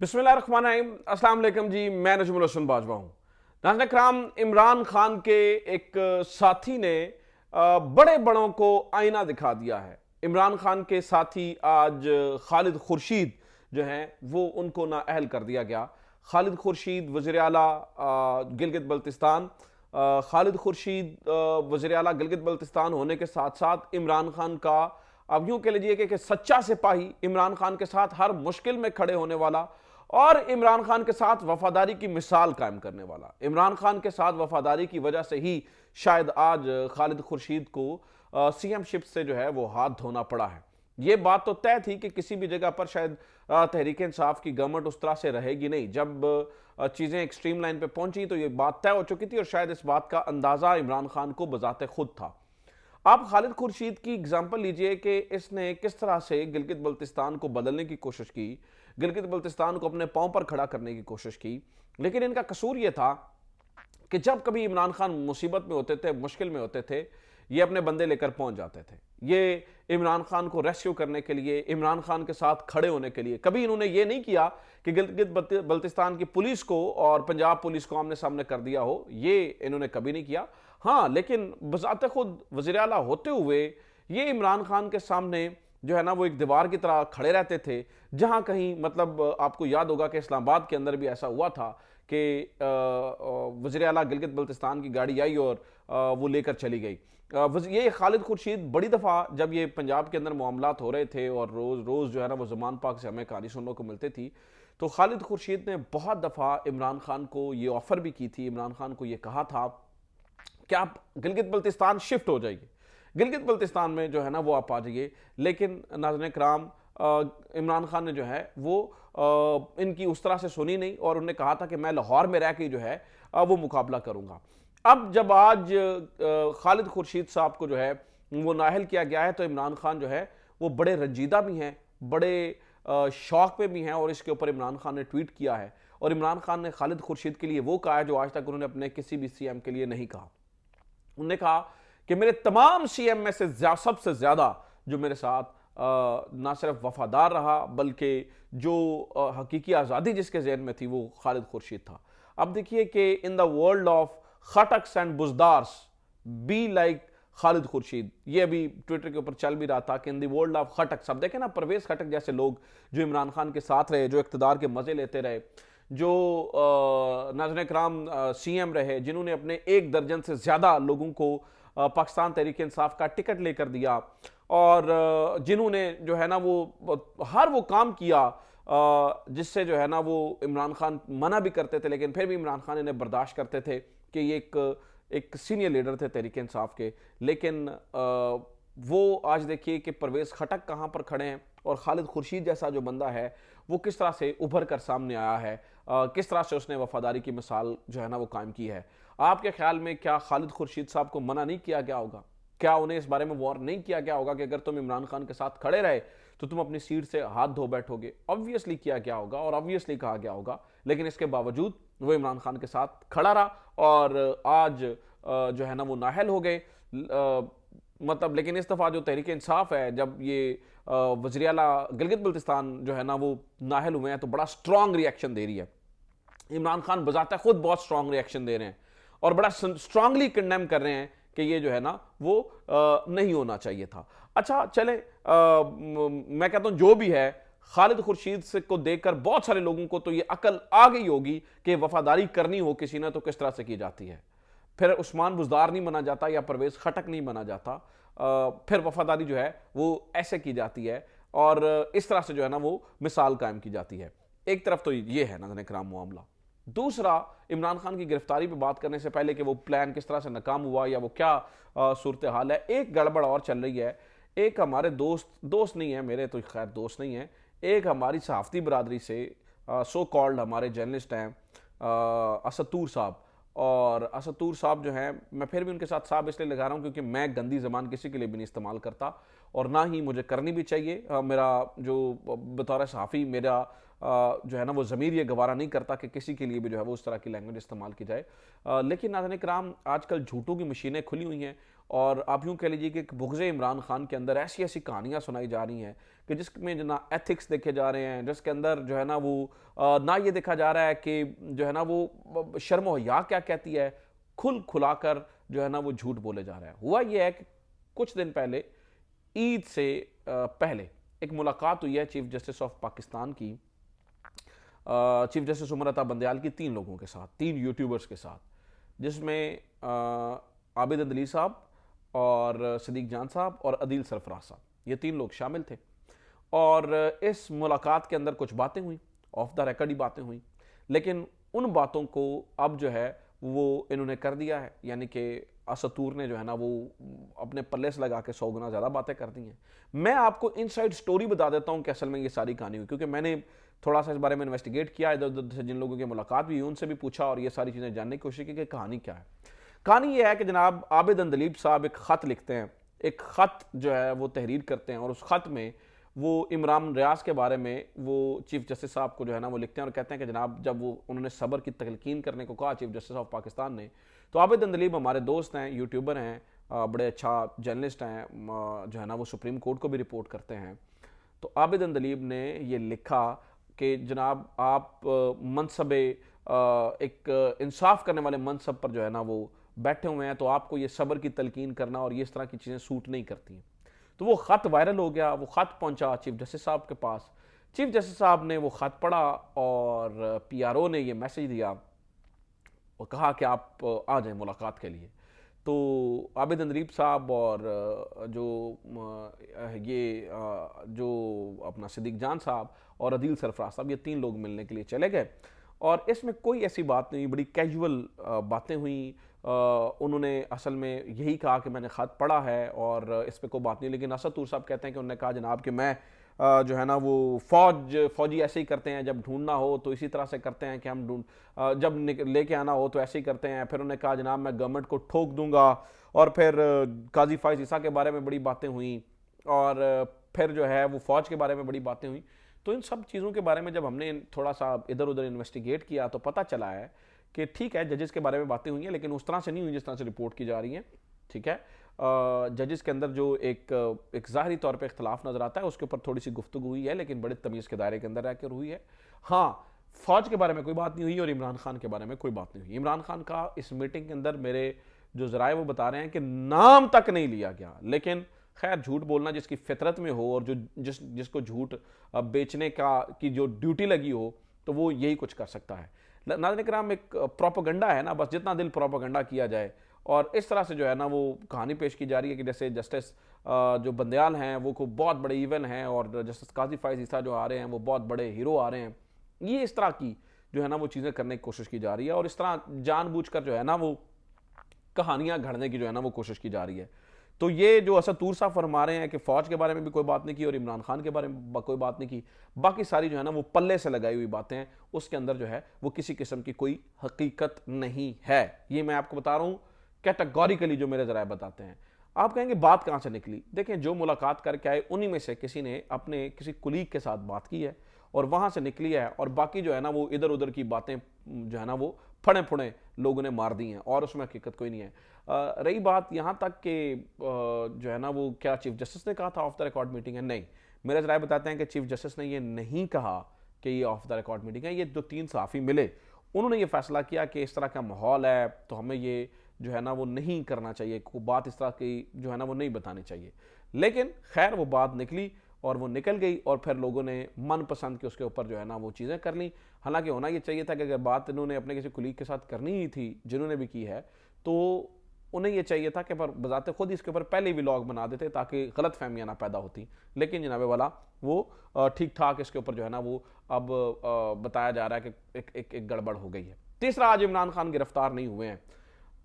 बिस्मिल्लाहिर्रहमानिर्रहीम। अस्सलाम वालेकुम जी, मैं नजमुल हसन बाजवा हूँ। नाज़रीन कराम, इमरान खान के एक साथी ने बड़े बड़ों को आईना दिखा दिया है। इमरान खान के साथी आज खालिद खुर्शीद जो हैं वो उनको नाअहल कर दिया गया। खालिद खुर्शीद वज़ीर आला गिलगित बल्तिस्तान, खालिद खुर्शीद वज़ीर आला गिलगित बल्तिस्तान होने के साथ साथ इमरान खान का, अब यूं कह लीजिए कि सच्चा सिपाही, इमरान खान के साथ हर मुश्किल में खड़े होने वाला और इमरान खान के साथ वफादारी की मिसाल कायम करने वाला। इमरान खान के साथ वफादारी की वजह से ही शायद आज खालिद खुर्शीद को सीएम शिप से जो है वो हाथ धोना पड़ा है। ये बात तो तय थी कि किसी भी जगह पर शायद तहरीक इंसाफ की गवर्नमेंट उस तरह से रहेगी नहीं। जब चीजें एक्सट्रीम लाइन पे पहुंची तो ये बात तय हो चुकी थी और शायद इस बात का अंदाजा इमरान खान को बजाते खुद था। आप खालिद खुर्शीद की एग्जाम्पल लीजिए कि इसने किस तरह से गिलगित बल्तिस्तान को बदलने की कोशिश की, गिलगित बल्तिस्तान को अपने पांव पर खड़ा करने की कोशिश की। लेकिन इनका कसूर यह था कि जब कभी इमरान खान मुसीबत में होते थे, मुश्किल में होते थे, ये अपने बंदे लेकर पहुंच जाते थे। ये इमरान खान को रेस्क्यू करने के लिए, इमरान खान के साथ खड़े होने के लिए। कभी इन्होंने ये नहीं किया कि गिलगित बल्तिस्तान की पुलिस को और पंजाब पुलिस को आमने सामने कर दिया हो, ये इन्होंने कभी नहीं किया। हाँ, लेकिन बजाते खुद वज़ीर आला होते हुए ये इमरान खान के सामने जो है ना वो एक दीवार की तरह खड़े रहते थे। जहां कहीं मतलब आपको याद होगा कि इस्लामाबाद के अंदर भी ऐसा हुआ था कि वज़ीर आला गिलगित बल्तिस्तान की गाड़ी आई और वो लेकर चली गई। ये खालिद खुर्शीद बड़ी दफ़ा जब ये पंजाब के अंदर मामलात हो रहे थे और रोज़ रोज़ जो है ना वो ज़मान पाक से हमें कहानी सुनने को मिलती थी, तो खालिद खुर्शीद ने बहुत दफ़ा इमरान खान को ये ऑफ़र भी की थी, इमरान खान को ये कहा था कि आप गिलगित बल्तिस्तान शिफ्ट हो जाइए, गिलगित बल्तिस्तान में जो है ना वो आप आ जाइए। लेकिन नाज़रीन कराम, इमरान खान ने जो है वो इनकी उस तरह से सुनी नहीं और उन्होंने कहा था कि मैं लाहौर में रह के जो है वो मुकाबला करूंगा। अब जब आज खालिद खुर्शीद साहब को जो है वो नाअहल किया गया है तो इमरान खान जो है वो बड़े रंजीदा भी हैं, बड़े शौक पे भी हैं और इसके ऊपर इमरान खान ने ट्वीट किया है। और इमरान खान ने खालिद खुर्शीद के लिए वो कहा है जो आज तक उन्होंने अपने किसी भी सीएम के लिए नहीं कहा। उन्होंने कहा कि मेरे तमाम सीएम में से सबसे ज्यादा जो मेरे साथ ना सिर्फ वफादार रहा बल्कि जो हकीकी आज़ादी जिसके जहन में थी वो खालिद खुर्शीद था। अब देखिए कि इन द वर्ल्ड ऑफ खटक्स एंड बुजदार्स बी लाइक खालिद खुर्शीद, ये अभी ट्विटर के ऊपर चल भी रहा था कि इन द वर्ल्ड ऑफ खटक्स। अब देखें ना, परवेज खटक जैसे लोग जो इमरान खान के साथ रहे, जो इख्तिदार के मजे लेते रहे, जो नाज़रीन कराम सीएम रहे, जिन्होंने अपने 1 दर्जन से ज्यादा लोगों को पाकिस्तान तहरीक इंसाफ का टिकट लेकर दिया और जिन्होंने जो है ना वो हर वो काम किया जिससे जो है ना वो इमरान खान मना भी करते थे लेकिन फिर भी इमरान खान इन्हें बर्दाश्त करते थे कि ये एक सीनियर लीडर थे तहरीक इंसाफ के। लेकिन वो आज देखिए कि परवेज खटक कहां पर खड़े हैं और खालिद खुर्शीद जैसा जो बंदा है वो किस तरह से उभर कर सामने आया है, किस तरह से उसने वफादारी की मिसाल जो है ना वो कायम की है। आपके ख्याल में क्या खालिद खुर्शीद साहब को मना नहीं किया गया होगा? क्या उन्हें इस बारे में वार्न नहीं किया गया होगा कि अगर तुम इमरान खान के साथ खड़े रहे तो तुम अपनी सीट से हाथ धो बैठोगे? ऑब्वियसली किया गया होगा और ऑब्वियसली कहा गया होगा, लेकिन इसके बावजूद वो इमरान खान के साथ खड़ा रहा और आज जो है ना वो नाअहल हो गए। मतलब लेकिन इस दफा जो तहरीक इंसाफ है, जब ये वज़ीर आला गिलगित बल्तिस्तान जो है ना वो नाअहल हुए हैं तो बड़ा स्ट्रांग रिएक्शन दे रही है। इमरान खान बजाता खुद बहुत स्ट्रांग रिएक्शन दे रहे हैं और बड़ा स्ट्रांगली कंडेम कर रहे हैं कि ये जो है ना वो नहीं होना चाहिए था। अच्छा चले, मैं कहता हूं जो भी है, खालिद खुर्शीद से को देखकर बहुत सारे लोगों को तो ये अकल आ गई होगी कि वफादारी करनी हो किसी ने तो किस तरह से की जाती है। फिर उस्मान बुजदार नहीं माना जाता या परवेज खटक नहीं माना जाता, फिर वफादारी जो है वो ऐसे की जाती है और इस तरह से जो है ना वो मिसाल कायम की जाती है। एक तरफ तो ये है नाज़रीन कराम मामला। दूसरा, इमरान खान की गिरफ्तारी पे बात करने से पहले कि वो प्लान किस तरह से नाकाम हुआ या वो क्या सूरत हाल है, एक गड़बड़ और चल रही है। एक हमारे दोस्त नहीं है, मेरे तो खैर दोस्त नहीं है, एक हमारी सहाफ़ती बरादरी से सो कॉल्ड हमारे जर्नलिस्ट हैं असदूर साहब। और असदूर साहब जो हैं, मैं फिर भी उनके साथ साहब इसलिए लगा रहा हूँ क्योंकि मैं गंदी ज़बान किसी के लिए भी नहीं इस्तेमाल करता और ना ही मुझे करनी भी चाहिए। मेरा जो बतौर सहाफ़ी मेरा जो है ना वो ज़मीर ये गवारा नहीं करता कि किसी के लिए भी जो है वो उस तरह की लैंग्वेज इस्तेमाल की जाए। लेकिन नाज़रीन कराम, आजकल झूठों की मशीनें खुली हुई हैं और आप यूँ कह लीजिए कि एक बुग़्ज़ इमरान खान के अंदर ऐसी ऐसी कहानियाँ सुनाई जा रही हैं कि जिसमें जो ना एथिक्स देखे जा रहे हैं, जिसके अंदर जो है ना वो ना ये देखा जा रहा है कि जो है ना वो शर्म और हया क्या कहती है, खुल खुलाकर जो है ना वो झूठ बोले जा रहा है। हुआ ये है कि कुछ दिन पहले ईद से पहले एक मुलाकात हुई है चीफ जस्टिस ऑफ पाकिस्तान की, चीफ जस्टिस उमर अता बंदयाल की 3 लोगों के साथ, 3 यूट्यूबर्स के साथ, जिसमें आबिद अंदली साहब और सदीक जान साहब और अदील सरफराज साहब, ये 3 लोग शामिल थे। और इस मुलाकात के अंदर कुछ बातें हुई, ऑफ द रिकॉर्ड ही बातें हुई, लेकिन उन बातों को अब जो है वो इन्होंने कर दिया है, यानी कि असतूर ने जो है ना वो अपने पल्ले से लगा के 100 गुना ज़्यादा बातें कर दी हैं। मैं आपको इनसाइड स्टोरी बता देता हूँ कि असल में ये सारी कहानी हुई, क्योंकि मैंने थोड़ा सा इस बारे में इन्वेस्टिगेट किया, इधर उधर से जिन लोगों की मुलाकात भी हुई उनसे भी पूछा और ये सारी चीज़ें जानने की कोशिश की कि कहानी क्या है। कहानी ये है कि जनाब आबिद अंदलीब साहब एक ख़त लिखते हैं, एक ख़त जो है वो तहरीर करते हैं और उस ख़त में वो इमरान रियाज के बारे में वो चीफ जस्टिस साहब को जो है ना वो लिखते हैं और कहते हैं कि जनाब जब वो उन्होंने सब्र की तलकीन करने को कहा चीफ जस्टिस ऑफ पाकिस्तान ने, तो आबिद अंदलीब हमारे दोस्त हैं, यूट्यूबर हैं, बड़े अच्छा जर्नलिस्ट हैं, जो है ना वो सुप्रीम कोर्ट को भी रिपोर्ट करते हैं। तो आबिद अंदलीब ने ये लिखा कि जनाब आप मनसब एक इंसाफ करने वाले मनसब पर जो है ना वो बैठे हुए हैं, तो आपको ये सब्र की तलकीन करना और ये इस तरह की चीज़ें सूट नहीं करती हैं। तो वो ख़त वायरल हो गया, वो ख़त पहुंचा चीफ जस्टिस साहब के पास। चीफ जस्टिस साहब ने वो ख़त पढ़ा और पीआरओ ने ये मैसेज दिया और कहा कि आप आ जाएं मुलाकात के लिए। तो आबिद अंदलीब साहब और जो अपना सदीक जान साहब और अदील सरफराज साहब, ये 3 लोग मिलने के लिए चले गए और इसमें कोई ऐसी बात नहीं, बड़ी कैजुअल बातें हुई। उन्होंने असल में यही कहा कि मैंने ख़त पढ़ा है और इस पर कोई बात नहीं, लेकिन असद तूर साहब कहते हैं कि उन्होंने कहा जनाब कि मैं जो है ना वो फौजी ऐसे ही करते हैं, जब ढूंढना हो तो इसी तरह से करते हैं कि हम जब लेके आना हो तो ऐसे ही करते हैं। फिर उन्होंने कहा जनाब मैं गवर्नमेंट को ठोक दूंगा और फिर काजी फाइज ईसा के बारे में बड़ी बातें हुई और फिर जो है वो फ़ौज के बारे में बड़ी बातें हुई। तो इन सब चीज़ों के बारे में जब हमने थोड़ा सा इधर उधर इन्वेस्टिगेट किया तो पता चला है कि ठीक है जजेस के बारे में बातें हुई हैं, लेकिन उस तरह से नहीं हुई जिस तरह से रिपोर्ट की जा रही है। ठीक है, जजेस के अंदर जो एक ज़ाहरी तौर पे इख्तलाफ नज़र आता है उसके ऊपर थोड़ी सी गुफ्तगू हुई है, लेकिन बड़े तमीज़ के दायरे के अंदर रहकर हुई है। हाँ, फ़ौज के बारे में कोई बात नहीं हुई और इमरान खान के बारे में कोई बात नहीं हुई। इमरान खान का इस मीटिंग के अंदर मेरे जो ज़राए वो बता रहे हैं कि नाम तक नहीं लिया गया, लेकिन खैर झूठ बोलना जिसकी फितरत में हो और जिसको झूठ बेचने की जो ड्यूटी लगी हो तो वो यही कुछ कर सकता है। नाज़रीन किराम, एक प्रोपेगेंडा है ना, बस जितना दिल प्रोपेगेंडा किया जाए और इस तरह से जो है ना वो कहानी पेश की जा रही है कि जैसे जस्टिस जो बंदयाल हैं वो को बहुत बड़े इवन हैं और जस्टिस काजी फाइज ईसा जो आ रहे हैं वो बहुत बड़े हीरो आ रहे हैं। ये इस तरह की जो है ना वो चीज़ें करने की कोशिश की जा रही है और इस तरह जानबूझकर जो है ना वो कहानियाँ घड़ने की जो है ना वो कोशिश की जा रही है। तो ये जो असद तूर साहब फरमा रहे हैं कि फ़ौज के बारे में भी कोई बात नहीं की और इमरान खान के बारे में कोई बात नहीं की, बाकी सारी जो है ना वो पल्ले से लगाई हुई बातें हैं, उसके अंदर जो है वो किसी किस्म की कोई हकीकत नहीं है। ये मैं आपको बता रहा हूँ कैटेगोरिकली, जो मेरे ज़राए बताते हैं। आप कहेंगे बात कहाँ से निकली? देखें, जो मुलाकात करके आए उन्हीं में से किसी ने अपने किसी कुलीग के साथ बात की है और वहाँ से निकली है और बाकी जो है ना वो इधर उधर की बातें जो है ना वो फड़े फुड़े लोगों ने मार दी हैं और उसमें हकीकत कोई नहीं है। रही बात यहाँ तक कि जो है ना वो क्या चीफ जस्टिस ने कहा था ऑफ द रिकॉर्ड मीटिंग है? नहीं, मेरे ज़राए बताते हैं कि चीफ जस्टिस ने ये नहीं कहा कि ये ऑफ द रिकॉर्ड मीटिंग है। ये जो 3 सहाफ़ी मिले उन्होंने ये फैसला किया कि इस तरह का माहौल है तो हमें ये जो है ना वो नहीं करना चाहिए, कोई बात इस तरह की जो है ना वो नहीं बतानी चाहिए। लेकिन खैर वो बात निकली और वो निकल गई और फिर लोगों ने मनपसंद के उसके ऊपर जो है ना वो चीज़ें कर ली। हालांकि होना ये चाहिए था कि अगर बात इन्होंने अपने किसी कुलीग के साथ करनी ही थी, जिन्होंने भी की है, तो उन्हें ये चाहिए था कि पर बजाते खुद इसके ऊपर पहले भी व्लॉग बना देते ताकि गलत फहमियाँ ना पैदा होती। लेकिन जनाबे वाला वो ठीक ठाक इसके ऊपर जो है ना वो अब बताया जा रहा है कि एक गड़बड़ हो गई है। तीसरा, आज इमरान खान गिरफ्तार नहीं हुए हैं।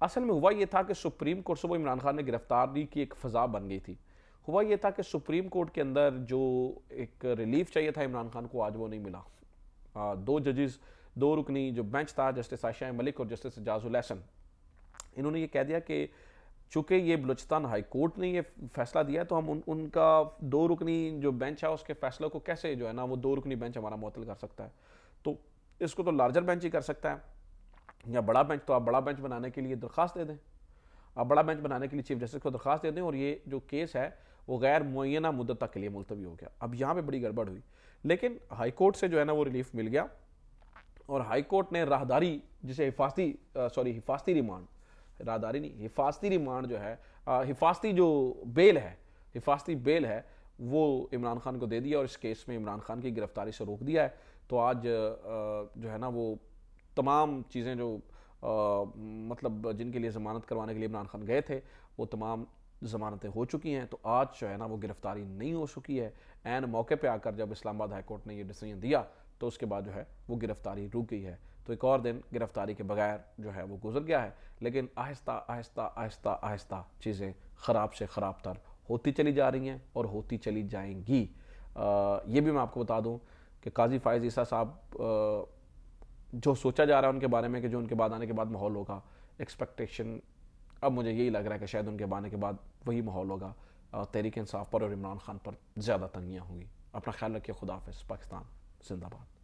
असल में हुआ ये था कि सुप्रीम कोर्ट से वो इमरान खान ने गिरफ्तारी की एक फ़ज़ा बन गई थी। हुआ ये था कि सुप्रीम कोर्ट के अंदर जो एक रिलीफ चाहिए था इमरान खान को, आज वो नहीं मिला। 2 जजेस, 2 रुकनी जो बेंच था, जस्टिस आयशा मलिक और जस्टिस एजाजुल एहसन, इन्होंने ये कह दिया कि चूंकि ये बलूचिस्तान हाई कोर्ट ने ये फैसला दिया तो हम उनका 2 रुकनी जो बेंच है उसके फैसले को कैसे जो है ना वो 2 रुकनी बेंच हमारा मुअत्तल कर सकता है। तो इसको तो लार्जर बेंच ही कर सकता है, या बड़ा बेंच, तो आप बड़ा बेंच बनाने के लिए दरख्वास्त दे दें। आप बड़ा बेंच बनाने के लिए चीफ जस्टिस को दरख्वास्त दे दें और ये जो केस है वो गैर मुअय्यना मुद्दत तक के लिए मुलतवी हो गया। अब यहाँ पे बड़ी गड़बड़ हुई, लेकिन हाई कोर्ट से जो है ना वो रिलीफ मिल गया और हाई कोर्ट ने राहदारी, जिसे हिफाजती रिमांड, राहदारी नहीं, हिफाजती रिमांड जो है, हिफाजती जो बेल है, हिफाजती बेल है वो इमरान खान को दे दिया और इस केस में इमरान खान की गिरफ्तारी से रोक दिया है। तो आज जो है ना वो तमाम चीज़ें जो मतलब जिनके लिए ज़मानत करवाने के लिए इमरान खान गए थे वो तमाम ज़मानतें हो चुकी हैं। तो आज जो है ना वो गिरफ्तारी नहीं हो चुकी है। ऐन मौके पे आकर जब इस्लामाबाद हाई कोर्ट ने ये डिसीजन दिया तो उसके बाद जो है वो गिरफ्तारी रुक गई है। तो एक और दिन गिरफ्तारी के बगैर जो है वो गुजर गया है। लेकिन आहिस्ता आहिस्ता आहिस्ता आहिस्ता चीज़ें ख़राब से ख़राब तर होती चली जा रही हैं और होती चली जाएंगी। ये भी मैं आपको बता दूं कि काजी फायज़ ईसा साहब, जो सोचा जा रहा है उनके बारे में कि जो उनके बाद आने के बाद माहौल होगा, एक्सपेक्टेशन अब मुझे यही लग रहा है कि शायद उनके आने के बाद वही माहौल होगा, तहरीक इंसाफ पर और इमरान खान पर ज़्यादा तंगियाँ होंगी। अपना ख्याल रखिए। खुदा हाफ़िज़। पाकिस्तान जिंदाबाद।